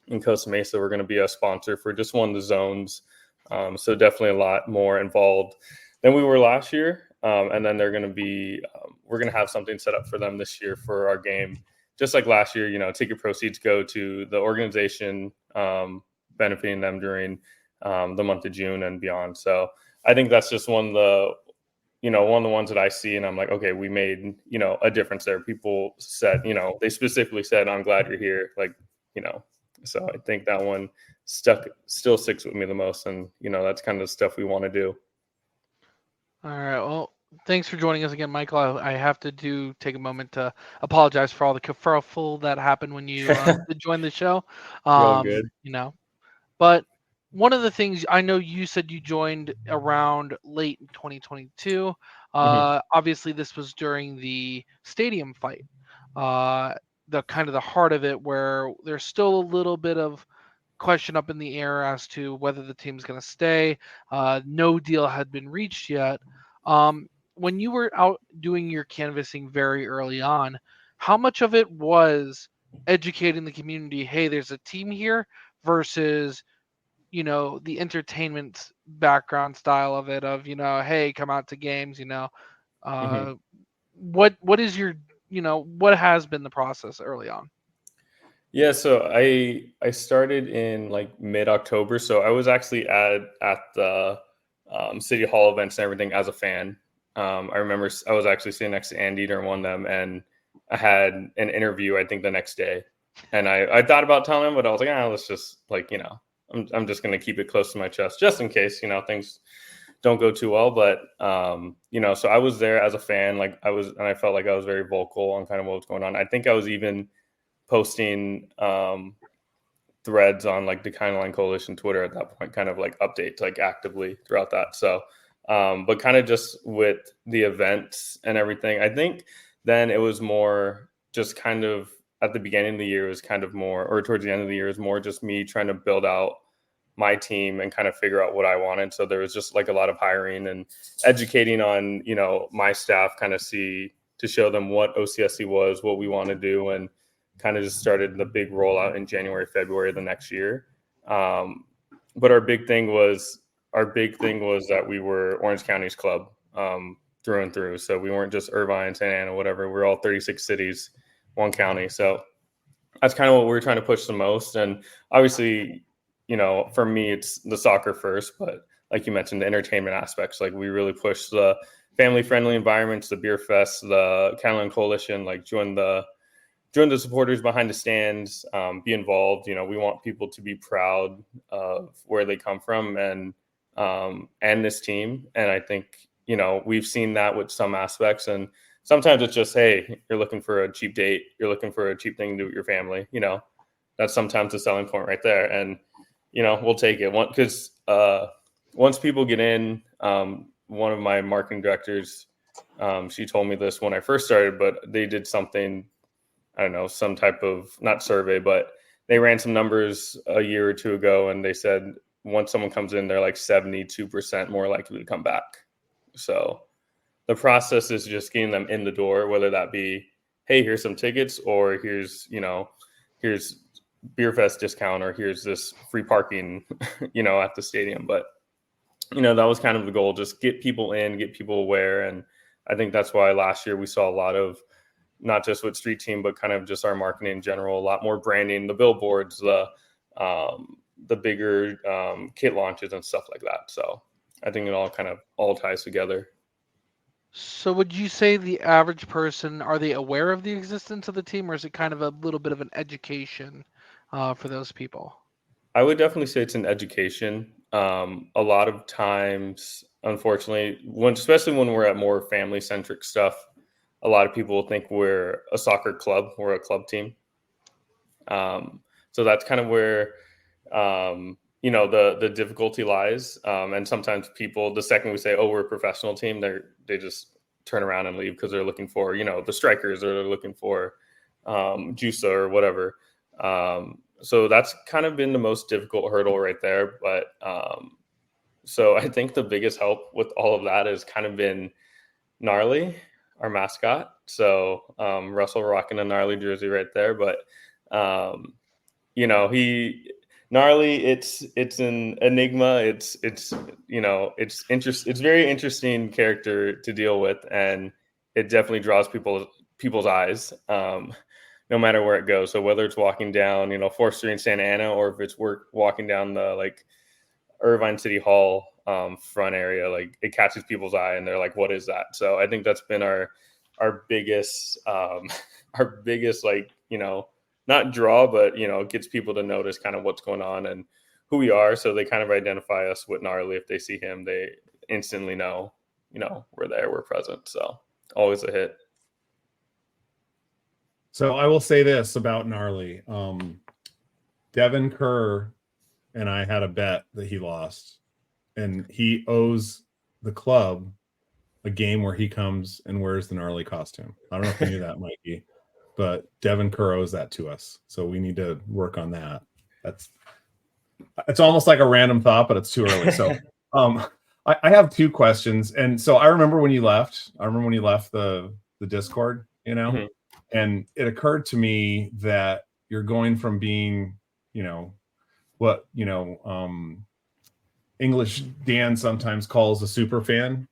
in Costa Mesa. We're going to be a sponsor for just one of the zones. So definitely a lot more involved than we were last year. And then they're going to be, we're going to have something set up for them this year for our game. Just like last year, ticket proceeds go to the organization, benefiting them during the month of June and beyond. So I think that's just one of the ones that I see, and I'm like, okay, we made, a difference there. People said, they specifically said, I'm glad you're here. So I think that one still sticks with me the most. And, that's kind of the stuff we want to do. All right. Well, thanks for joining us again, Michael. I have to take a moment to apologize for all the kerfuffle that happened when you joined the show. Real good. But one of the things, I know you said you joined around late in 2022. Obviously, this was during the stadium fight. The kind of the heart of it, where there's still a little bit of question up in the air as to whether the team's going to stay. No deal had been reached yet. When you were out doing your canvassing very early on, how much of it was educating the community, hey, there's a team here, versus the entertainment background style of it, of hey, come out to games? What is your what has been the process early on? Yeah, so I started in mid-October. So I was actually at the City Hall events and everything as a fan. I remember I was actually sitting next to Andy during one of them, and I had an interview, I think, the next day. And I thought about telling him, but I was like, let's just I'm just going to keep it close to my chest just in case, things don't go too well. But, so I was there as a fan, and I felt like I was very vocal on kind of what was going on. I think I was even posting threads on the Kind Line Coalition Twitter at that point, kind of updates actively throughout that. So, but kind of just with the events and everything, I think then it was more just kind of at the beginning of the year, was kind of more, or towards the end of the year, is more just me trying to build out my team and kind of figure out what I wanted. So there was just a lot of hiring and educating on, my staff, kind of to show them what OCSC was, what we want to do, and kind of just started the big rollout in January, February of the next year. But our big thing was that we were Orange County's club through and through. So we weren't just Irvine, Santa Ana, whatever. We're all 36 cities, one county. So that's kind of what we're trying to push the most. And obviously, for me, it's the soccer first, but like you mentioned, the entertainment aspects, we really push the family-friendly environments, the beer fest, the Kind Coalition, join the supporters behind the stands, be involved. We want people to be proud of where they come from and this team. And I think, we've seen that with some aspects, and sometimes it's just, hey, you're looking for a cheap date. You're looking for a cheap thing to do with your family. That's sometimes the selling point right there. And, we'll take it. Because once people get in, one of my marketing directors, she told me this when I first started, but they did something, I don't know, some type of, not survey, but they ran some numbers a year or two ago, and they said once someone comes in, they're 72% more likely to come back. So the process is just getting them in the door, whether that be, hey, here's some tickets, or here's beer fest discount, or here's this free parking, at the stadium. But that was kind of the goal, just get people in, get people aware. And I think that's why last year we saw a lot of, not just with Street Team, but kind of just our marketing in general, a lot more branding, the billboards, the bigger kit launches and stuff like that. So I think it all ties together. So would you say the average person, are they aware of the existence of the team, or is it kind of a little bit of an education for those people? I would definitely say it's an education. A lot of times, unfortunately, especially when we're at more family-centric stuff, a lot of people think we're a soccer club, we're a club team. So that's kind of where the difficulty lies. And sometimes people, the second we say, "Oh, we're a professional team," they just turn around and leave because they're looking for the strikers, or they're looking for Juica or whatever. So that's kind of been the most difficult hurdle right there. But so I think the biggest help with all of that has kind of been Gnarly, our mascot. So Russell rocking a Gnarly jersey right there. But Gnarly, it's an enigma. It's very interesting character to deal with, and it definitely draws people's eyes. No matter where it goes. So whether it's walking down, 4th Street in Santa Ana, or if it's walking down the Irvine City Hall front area, it catches people's eye and they're like, "What is that?" So I think that's been our biggest not draw, but gets people to notice kind of what's going on and who we are. So they kind of identify us with Gnarly. If they see him, they instantly know, we're there, we're present. So always a hit. So I will say this about Gnarly. Devin Kerr and I had a bet that he lost, and he owes the club a game where he comes and wears the Gnarly costume. I don't know if you knew that, Mikey, but Devin Kerr owes that to us. So we need to work on that. It's almost like a random thought, but it's too early. So I have 2 questions. And so I remember when you left. I remember when you left the Discord, Mm-hmm. And it occurred to me that you're going from being, English Dan sometimes calls a super fan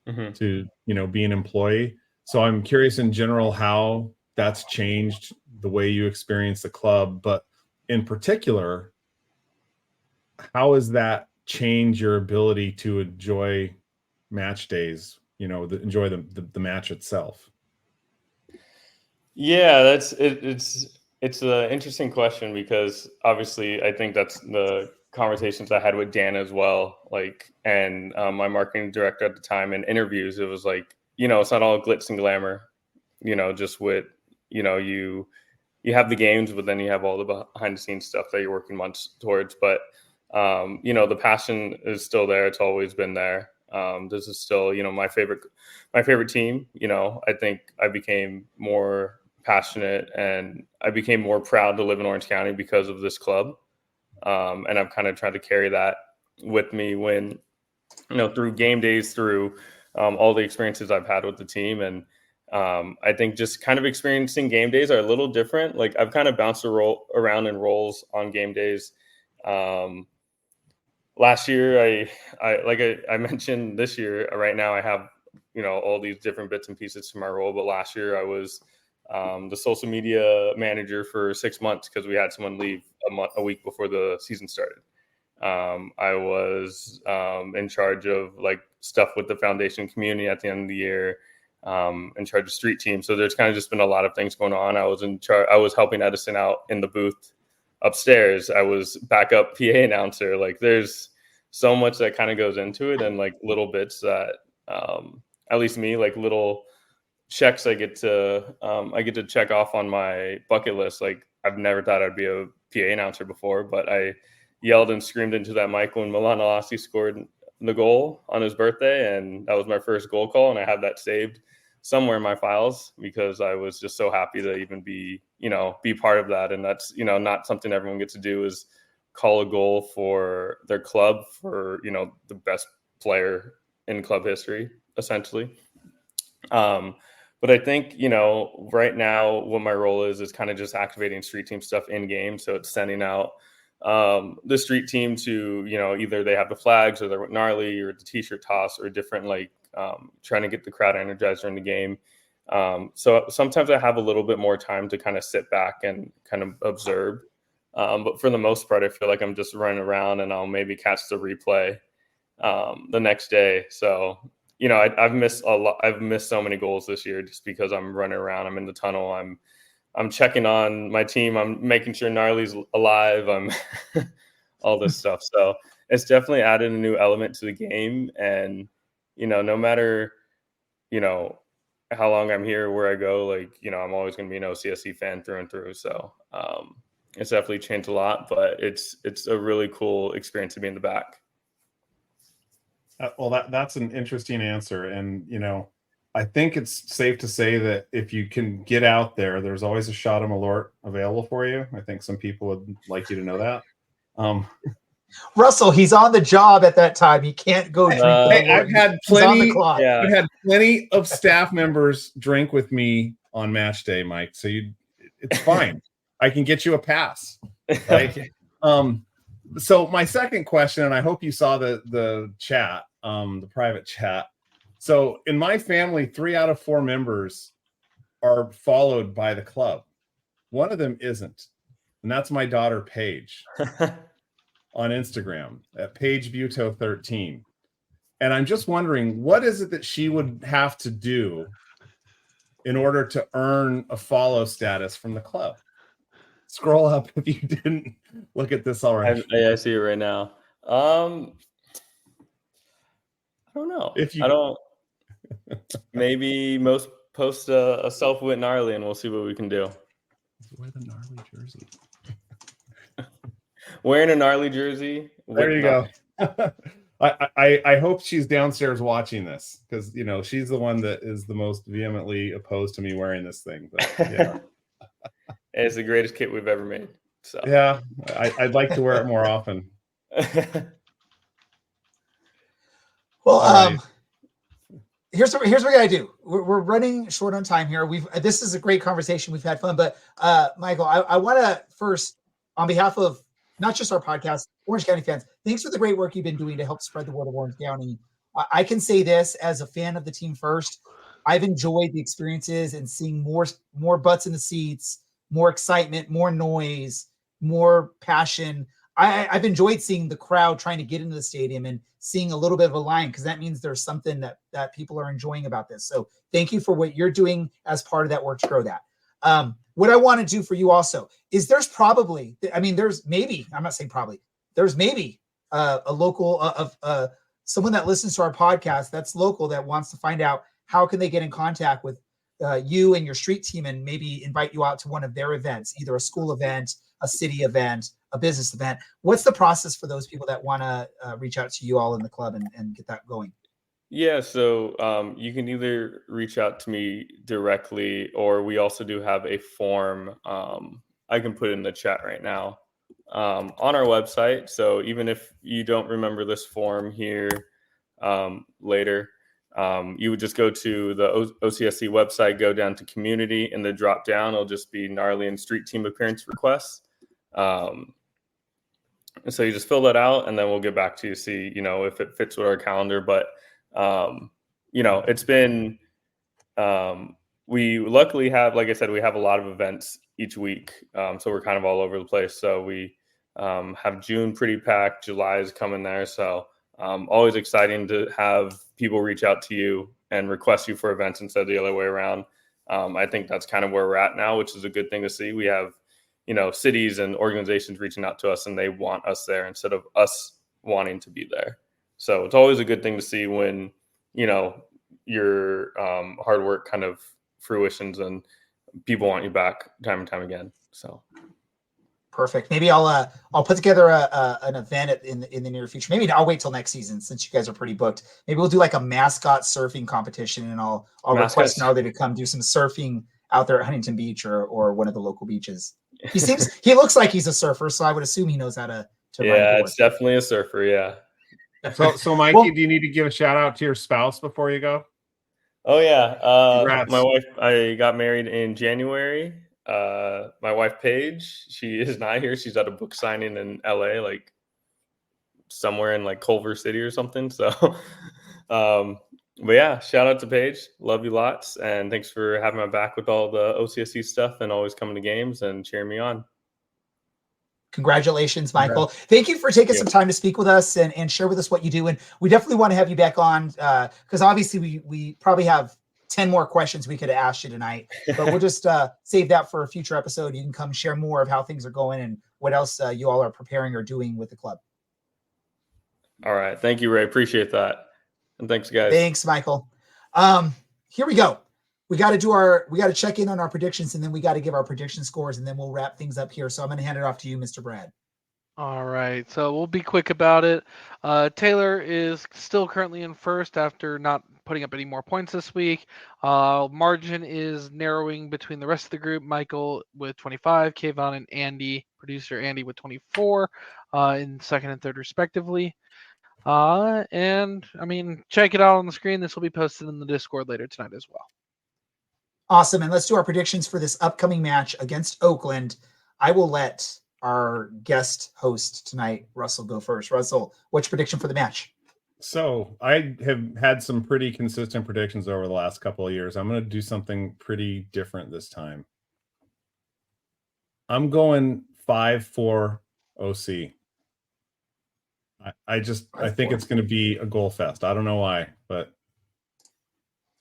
Mm-hmm. to, be an employee. So I'm curious in general how that's changed the way you experience the club, but in particular, how has that changed your ability to enjoy match days, enjoy the match itself? Yeah, it's an interesting question, because obviously I think that's the conversations I had with Dan as well, and my marketing director at the time. In interviews, it was it's not all glitz and glamour, just with you have the games, but then you have all the behind the scenes stuff that you're working months towards. But the passion is still there. It's always been there. This is still my favorite team. I think I became more passionate and I became more proud to live in Orange County because of this club. And I've kind of tried to carry that with me when, through game days, through all the experiences I've had with the team. And I think just kind of experiencing game days are a little different. I've kind of bounced around in roles on game days. Last year, I mentioned, this year, right now I have, all these different bits and pieces to my role. But last year I was the social media manager for 6 months because we had someone leave a week before the season started. I was in charge of stuff with the foundation community at the end of the year, in charge of Street Team. So there's kind of just been a lot of things going on. I was helping Edison out in the booth upstairs. I was backup PA announcer. There's so much that kind of goes into it, and little bits that at least me, little checks I get to check off on my bucket list. I've never thought I'd be a PA announcer before, but I yelled and screamed into that mic when Milan Alassi scored the goal on his birthday, and that was my first goal call, and I have that saved somewhere in my files because I was just so happy to even be part of that. And that's not something everyone gets to do, is call a goal for their club, for the best player in club history, essentially. But I think, right now what my role is kind of just activating Street Team stuff in game. So it's sending out the street team to, either they have the flags or they're gnarly or the t-shirt toss or different, trying to get the crowd energized during the game. So sometimes I have a little bit more time to kind of sit back and kind of observe. But for the most part, I feel like I'm just running around and I'll maybe catch the replay the next day. So, I've missed a lot. I've missed so many goals this year just because I'm running around. I'm in the tunnel. I'm checking on my team. I'm making sure Gnarly's alive. I'm all this stuff. So it's definitely added a new element to the game. And, no matter, how long I'm here, where I go, I'm always going to be an OCSC fan through and through. So it's definitely changed a lot, but it's a really cool experience to be in the back. Well, that's an interesting answer. And, I think it's safe to say that if you can get out there, there's always a shot of Malort available for you. I think some people would like you to know that. Russell, he's on the job at that time. He can't go drink. I've had plenty. Yeah. I've had plenty of staff members drink with me on match day, Mike. So it's fine. I can get you a pass. Right? So my second question, and I hope you saw the chat, the private chat. So in my family, 3 out of 4 members are followed by the club. One of them isn't, and that's my daughter Paige on Instagram at Paige Buto 13. And I'm just wondering, what is it that she would have to do in order to earn a follow status from the club? Scroll up if you didn't look at this already. I see it right now. I don't know. Maybe most post a self with Gnarly, and we'll see what we can do. Wear the Gnarly jersey. Wearing a Gnarly jersey. There you go. I hope she's downstairs watching this because she's the one that is the most vehemently opposed to me wearing this thing. But yeah. It's the greatest kit we've ever made. So yeah, I'd like to wear it more often. Well, right. Here's what we gotta do. We're running short on time here. This is a great conversation. We've had fun, but Michael, I want to first, on behalf of not just our podcast, Orange County fans, thanks for the great work you've been doing to help spread the word of Orange County. I can say this as a fan of the team first. I've enjoyed the experiences and seeing more butts in the seats, more excitement, more noise, more passion. I've enjoyed seeing the crowd trying to get into the stadium and seeing a little bit of a line because that means there's something that people are enjoying about this. So thank you for what you're doing as part of that work to grow that. What I want to do for you also is there's maybe a local someone that listens to our podcast that's local that wants to find out how can they get in contact with you and your street team and maybe invite you out to one of their events, either a school event, a city event, a business event. What's the process for those people that want to reach out to you all in the club and get that going? Yeah, so you can either reach out to me directly, or we also do have a form I can put in the chat right now on our website. So even if you don't remember this form here later, you would just go to the OCSC website, go down to community, and the drop down it'll just be Gnarly and street team appearance requests. And so you just fill that out, and then we'll get back to you, see if it fits with our calendar. But it's been we luckily have, like I said, we have a lot of events each week, so we're kind of all over the place. So we have June pretty packed, July is coming there, so always exciting to have people reach out to you and request you for events instead of the other way around. I think that's kind of where we're at now, which is a good thing to see. We have cities and organizations reaching out to us and they want us there instead of us wanting to be there. So it's always a good thing to see when, your hard work kind of fruitions and people want you back time and time again. So. Perfect. Maybe I'll put together an event in the near future. Maybe I'll wait till next season since you guys are pretty booked. Maybe we'll do like a mascot surfing competition and I'll request Gnarly to come do some surfing out there at Huntington Beach or one of the local beaches. He looks like he's a surfer, so I would assume he knows how to yeah, it's definitely a surfer. Yeah. So Mikey, do you need to give a shout out to your spouse before you go? Oh yeah. My wife, I got married in January my wife Paige, she is not here. She's at a book signing in LA, like somewhere in like Culver City or something. So, but yeah, shout out to Paige. Love you lots. And thanks for having my back with all the OCSC stuff and always coming to games and cheering me on. Congratulations, Michael. Thank you for taking some time to speak with us and share with us what you do. And we definitely want to have you back on because obviously we probably have 10 more questions we could have asked you tonight, but we'll just save that for a future episode. You can come share more of how things are going and what else you all are preparing or doing with the club. All right. Thank you, Ray. Appreciate that. And thanks, guys. Thanks, Michael. Here we go. We got to check in on our predictions, and then we got to give our prediction scores, and then we'll wrap things up here. So I'm going to hand it off to you, Mr. Brad. All right. So we'll be quick about it. Taylor is still currently in first after not putting up any more points this week. Margin is narrowing between the rest of the group. Michael with 25, Kayvon and Andy, producer Andy with 24 in second and third respectively. And I mean, check it out on the screen. This will be posted in the Discord later tonight as well. Awesome. And let's do our predictions for this upcoming match against Oakland. I will let our guest host tonight, Russell, go first. Russell, what's your prediction for the match? So I have had some pretty consistent predictions over the last couple of years. I'm going to do something pretty different this time. I'm going 5-4 OC. I think it's going to be a goal fest. I don't know why, but.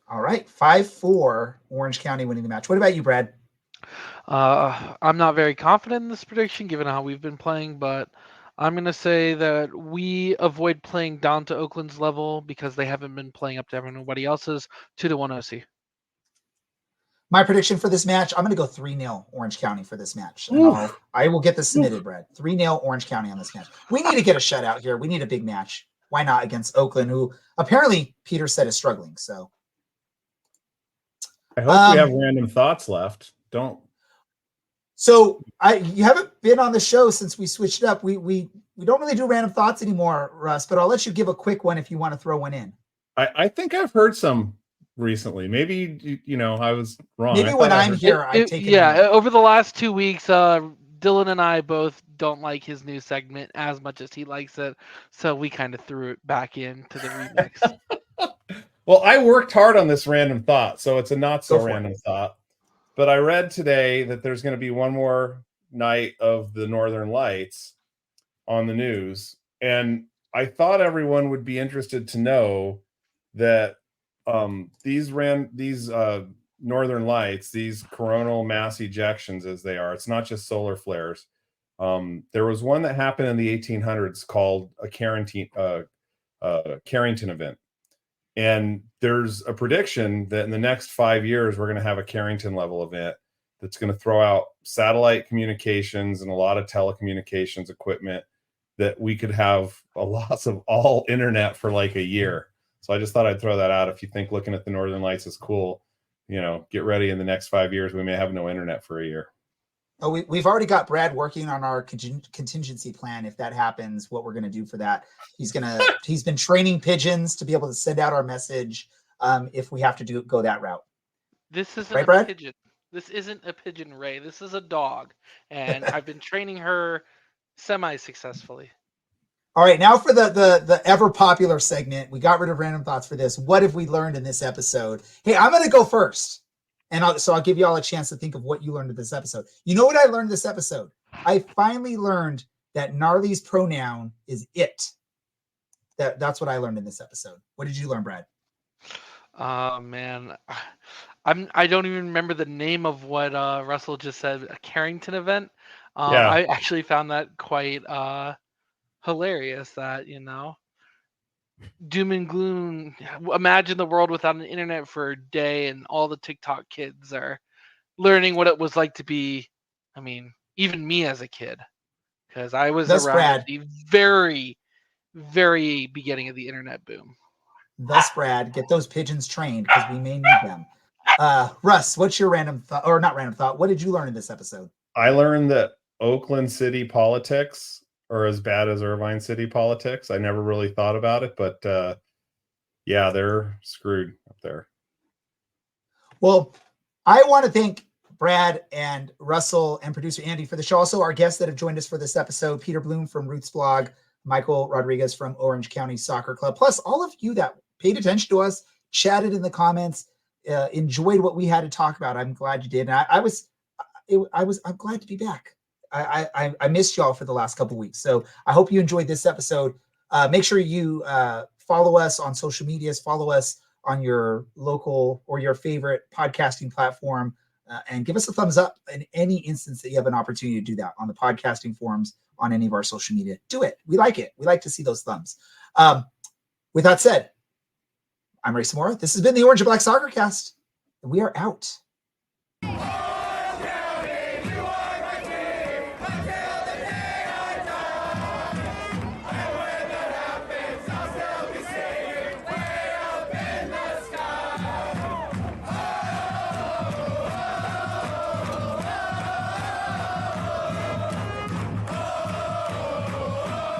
All right. 5-4 Orange County winning the match. What about you, Brad? I'm not very confident in this prediction given how we've been playing, but I'm going to say that we avoid playing down to Oakland's level because they haven't been playing up to everybody else's. 2-1 OC. My prediction for this match, I'm going to go 3-0 Orange County for this match. I will get this submitted, Brad. 3-0 Orange County on this match. We need to get a shutout here. We need a big match. Why not against Oakland, who apparently Peter said is struggling. So I hope we have random thoughts left. Don't. So you haven't been on the show since we switched it up. We don't really do random thoughts anymore, Russ, but I'll let you give a quick one if you want to throw one in. I think I've heard some recently. Maybe, I was wrong. Maybe when I'm here, I take it. Yeah, over the last 2 weeks, Dylan and I both don't like his new segment as much as he likes it, so we kind of threw it back into the remix. Well, I worked hard on this random thought, so it's a not so random thought. But I read today that there's going to be one more night of the Northern Lights on the news, and I thought everyone would be interested to know that these Northern Lights, these coronal mass ejections, as they are, it's not just solar flares. There was one that happened in the 1800s called a Carrington event. And there's a prediction that in the next 5 years, we're going to have a Carrington level event that's going to throw out satellite communications and a lot of telecommunications equipment that we could have a loss of all internet for like a year. So I just thought I'd throw that out. If you think looking at the Northern Lights is cool, get ready. In the next 5 years, we may have no internet for a year. Oh, we've already got Brad working on our contingency plan. If that happens, what we're going to do for that. He's been training pigeons to be able to send out our message if we have to go that route. This isn't right, a Brad? pigeon. This isn't a pigeon, Ray. This is a dog, and I've been training her semi-successfully. All right, now for the ever popular segment. We got rid of random thoughts for this. What have we learned in this episode? Hey, I'm going to go first. And I'll give you all a chance to think of what you learned in this episode. You know what I learned this episode? I finally learned that Gnarly's pronoun is it. That's what I learned in this episode. What did you learn, Brad? Man, I don't even remember the name of what Russell just said. A Carrington event. Yeah. I actually found that quite hilarious. That doom and gloom. Imagine the world without an internet for a day, and all the TikTok kids are learning what it was like to be. I mean, even me as a kid, because I was around at the very, very beginning of the internet boom. Thus, Brad, get those pigeons trained because we may need them. Russ, what's your random thought, or not random thought? What did you learn in this episode? I learned that Oakland City politics are as bad as Irvine City politics. I never really thought about it, but they're screwed up there. Well, I want to thank Brad and Russell and producer Andy for the show. Also, our guests that have joined us for this episode, Peter Bloom from RootsBlog, Michael Rodriguez from Orange County Soccer Club, plus all of you that paid attention to us, chatted in the comments, enjoyed what we had to talk about. I'm glad you did. And I'm glad to be back. I missed y'all for the last couple of weeks. So I hope you enjoyed this episode. Make sure you follow us on social medias, follow us on your local or your favorite podcasting platform, and give us a thumbs up in any instance that you have an opportunity to do that on the podcasting forums, on any of our social media. Do it. We like it. We like to see those thumbs. With that said, I'm Ray Samora. This has been the Orange and Black Soccer Cast, and we are out.